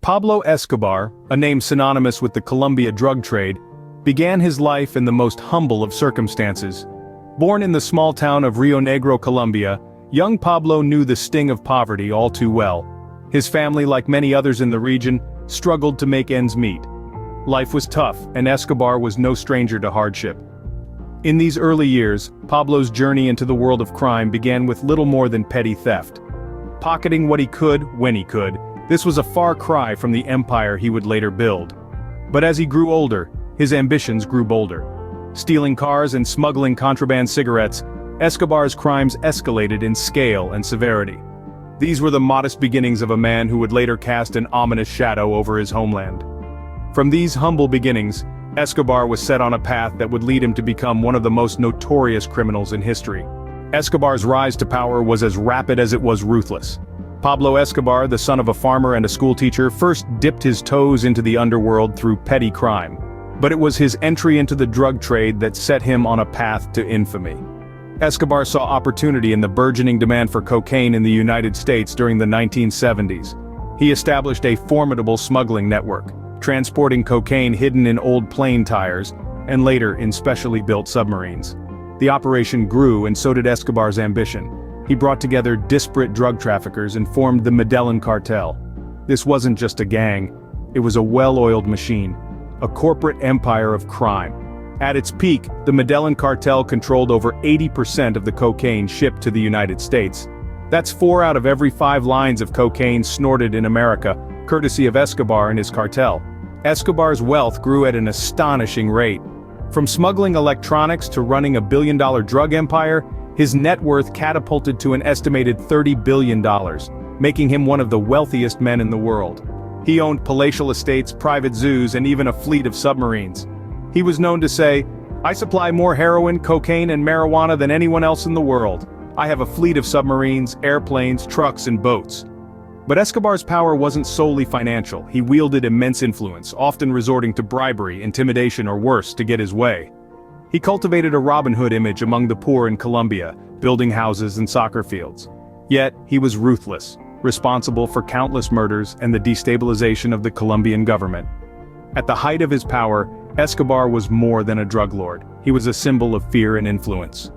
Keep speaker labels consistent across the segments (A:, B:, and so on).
A: Pablo Escobar, a name synonymous with the Colombia drug trade, began his life in the most humble of circumstances. Born in the small town of Rio Negro, Colombia, young Pablo knew the sting of poverty all too well. His family, like many others in the region, struggled to make ends meet. Life was tough, and Escobar was no stranger to hardship. In these early years, Pablo's journey into the world of crime began with little more than petty theft. Pocketing what he could, when he could, this was a far cry from the empire he would later build. But as he grew older, his ambitions grew bolder. Stealing cars and smuggling contraband cigarettes, Escobar's crimes escalated in scale and severity. These were the modest beginnings of a man who would later cast an ominous shadow over his homeland. From these humble beginnings, Escobar was set on a path that would lead him to become one of the most notorious criminals in history. Escobar's rise to power was as rapid as it was ruthless. Pablo Escobar, the son of a farmer and a schoolteacher, first dipped his toes into the underworld through petty crime. But it was his entry into the drug trade that set him on a path to infamy. Escobar saw opportunity in the burgeoning demand for cocaine in the United States during the 1970s. He established a formidable smuggling network, transporting cocaine hidden in old plane tires, and later in specially built submarines. The operation grew, and so did Escobar's ambition. He brought together disparate drug traffickers and formed the Medellin cartel. This wasn't just a gang, it was a well-oiled machine, a corporate empire of crime. At its peak, the Medellin cartel controlled over 80% of the cocaine shipped to the United States. That's 4 out of every 5 lines of cocaine snorted in America, courtesy of Escobar and his cartel. Escobar's wealth grew at an astonishing rate. From smuggling electronics to running a billion-dollar drug empire, his net worth catapulted to an estimated $30 billion, making him one of the wealthiest men in the world. He owned palatial estates, private zoos, and even a fleet of submarines. He was known to say, "I supply more heroin, cocaine, and marijuana than anyone else in the world. I have a fleet of submarines, airplanes, trucks, and boats." But Escobar's power wasn't solely financial. He wielded immense influence, often resorting to bribery, intimidation, or worse to get his way. He cultivated a Robin Hood image among the poor in Colombia, building houses and soccer fields. Yet, he was ruthless, responsible for countless murders and the destabilization of the Colombian government. At the height of his power, Escobar was more than a drug lord. He was a symbol of fear and influence.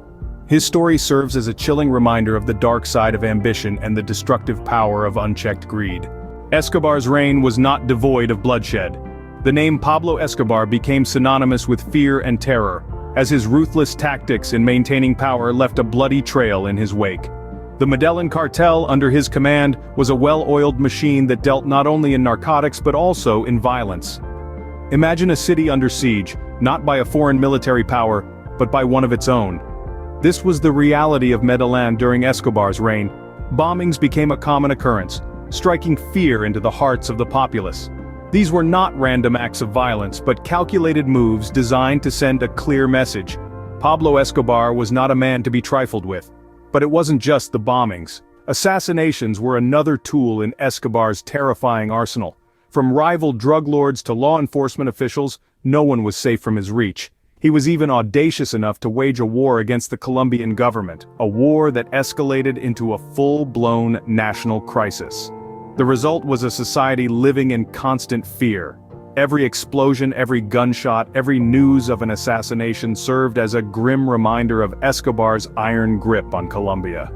A: His story serves as a chilling reminder of the dark side of ambition and the destructive power of unchecked greed. Escobar's reign was not devoid of bloodshed. The name Pablo Escobar became synonymous with fear and terror, as his ruthless tactics in maintaining power left a bloody trail in his wake. The Medellin cartel under his command was a well-oiled machine that dealt not only in narcotics but also in violence. Imagine a city under siege, not by a foreign military power, but by one of its own. This was the reality of Medellin during Escobar's reign. Bombings became a common occurrence, striking fear into the hearts of the populace. These were not random acts of violence, but calculated moves designed to send a clear message. Pablo Escobar was not a man to be trifled with. But it wasn't just the bombings. Assassinations were another tool in Escobar's terrifying arsenal. From rival drug lords to law enforcement officials, no one was safe from his reach. He was even audacious enough to wage a war against the Colombian government, a war that escalated into a full-blown national crisis. The result was a society living in constant fear. Every explosion, every gunshot, every news of an assassination served as a grim reminder of Escobar's iron grip on Colombia.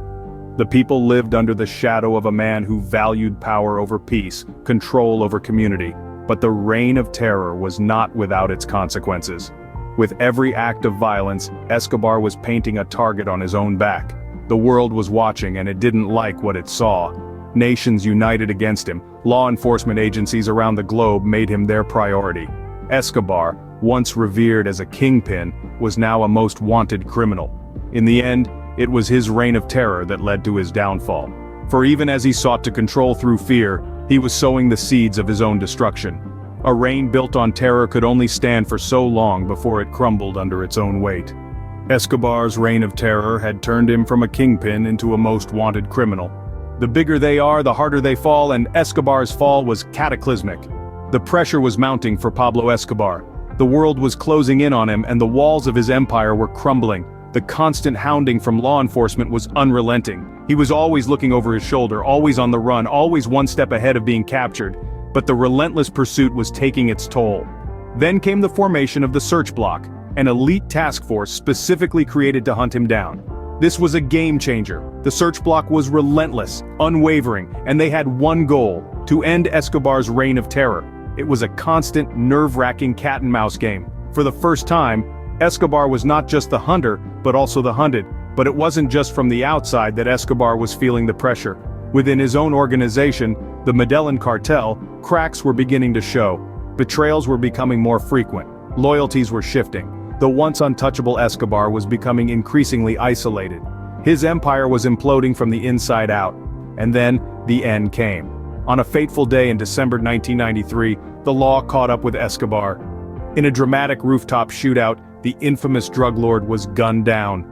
A: The people lived under the shadow of a man who valued power over peace, control over community. But the reign of terror was not without its consequences. With every act of violence, Escobar was painting a target on his own back. The world was watching, and it didn't like what it saw. Nations united against him. Law enforcement agencies around the globe made him their priority. Escobar, once revered as a kingpin, was now a most wanted criminal. In the end, it was his reign of terror that led to his downfall. For even as he sought to control through fear, he was sowing the seeds of his own destruction. A reign built on terror could only stand for so long before it crumbled under its own weight. Escobar's reign of terror had turned him from a kingpin into a most wanted criminal. The bigger they are, the harder they fall, and Escobar's fall was cataclysmic. The pressure was mounting for Pablo Escobar. The world was closing in on him, and the walls of his empire were crumbling. The constant hounding from law enforcement was unrelenting. He was always looking over his shoulder, always on the run, always one step ahead of being captured. but the relentless pursuit was taking its toll. Then came the formation of the Search Block, an elite task force specifically created to hunt him down. This was a game changer. The Search Block was relentless, unwavering, and they had one goal: to end Escobar's reign of terror. It was a constant, nerve-wracking cat-and-mouse game. For the first time, Escobar was not just the hunter, but also the hunted. But it wasn't just from the outside that Escobar was feeling the pressure. Within his own organization, the Medellin cartel, cracks were beginning to show. Betrayals were becoming more frequent. Loyalties were shifting. The once untouchable Escobar was becoming increasingly isolated. His empire was imploding from the inside out. And then, the end came. On a fateful day in December 1993, the law caught up with Escobar. In a dramatic rooftop shootout, the infamous drug lord was gunned down.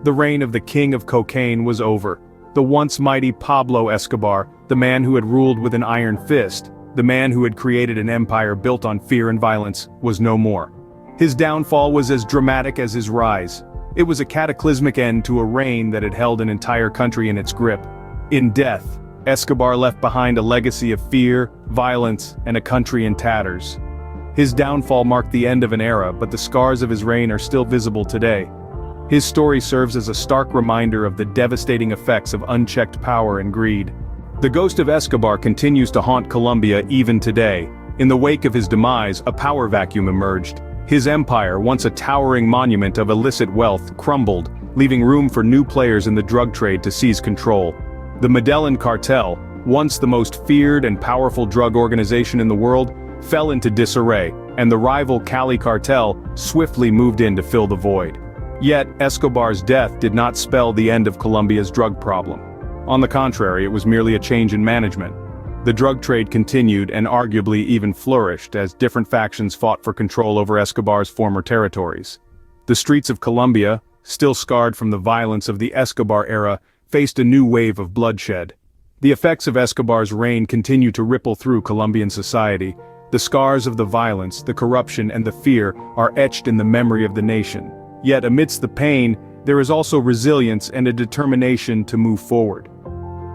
A: The reign of the king of cocaine was over. The once mighty Pablo Escobar, the man who had ruled with an iron fist, the man who had created an empire built on fear and violence, was no more. His downfall was as dramatic as his rise. It was a cataclysmic end to a reign that had held an entire country in its grip. In death, Escobar left behind a legacy of fear, violence, and a country in tatters. His downfall marked the end of an era, but the scars of his reign are still visible today. His story serves as a stark reminder of the devastating effects of unchecked power and greed. The ghost of Escobar continues to haunt Colombia even today. In the wake of his demise, a power vacuum emerged. His empire, once a towering monument of illicit wealth, crumbled, leaving room for new players in the drug trade to seize control. The Medellin cartel, once the most feared and powerful drug organization in the world, fell into disarray, and the rival Cali cartel swiftly moved in to fill the void. Yet, Escobar's death did not spell the end of Colombia's drug problem. On the contrary, it was merely a change in management. The drug trade continued and arguably even flourished as different factions fought for control over Escobar's former territories. The streets of Colombia, still scarred from the violence of the Escobar era, faced a new wave of bloodshed. The effects of Escobar's reign continue to ripple through Colombian society. The scars of the violence, the corruption, and the fear are etched in the memory of the nation. Yet amidst the pain, there is also resilience and a determination to move forward.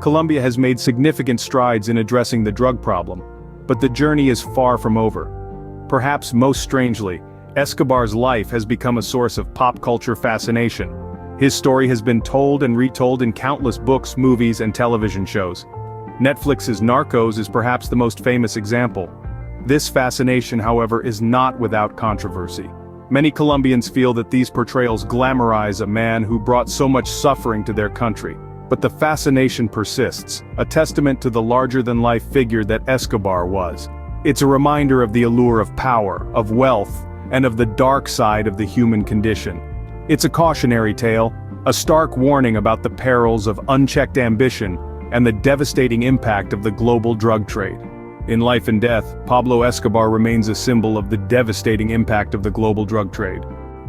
A: Colombia has made significant strides in addressing the drug problem, but the journey is far from over. Perhaps most strangely, Escobar's life has become a source of pop culture fascination. His story has been told and retold in countless books, movies, and television shows. Netflix's Narcos is perhaps the most famous example. This fascination, however, is not without controversy. Many Colombians feel that these portrayals glamorize a man who brought so much suffering to their country. But the fascination persists, a testament to the larger-than-life figure that Escobar was. It's a reminder of the allure of power, of wealth, and of the dark side of the human condition. It's a cautionary tale, a stark warning about the perils of unchecked ambition and the devastating impact of the global drug trade. In life and death, Pablo Escobar remains a symbol of the devastating impact of the global drug trade.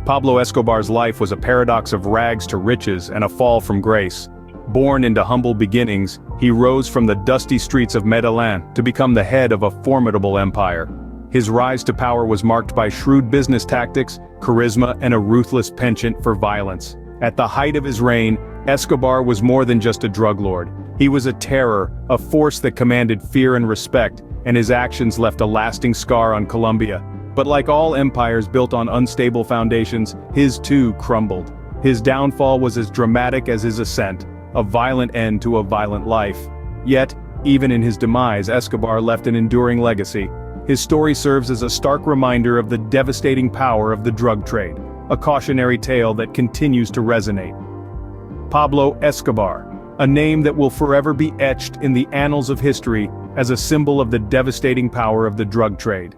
A: Pablo Escobar's life was a paradox of rags to riches and a fall from grace. Born into humble beginnings, he rose from the dusty streets of Medellin to become the head of a formidable empire. His rise to power was marked by shrewd business tactics, charisma, and a ruthless penchant for violence. At the height of his reign, Escobar was more than just a drug lord. He was a terror, a force that commanded fear and respect, and his actions left a lasting scar on Colombia. But like all empires built on unstable foundations, his too crumbled. His downfall was as dramatic as his ascent. A violent end to a violent life. Yet, even in his demise, Escobar left an enduring legacy. His story serves as a stark reminder of the devastating power of the drug trade, a cautionary tale that continues to resonate. Pablo Escobar, a name that will forever be etched in the annals of history as a symbol of the devastating power of the drug trade.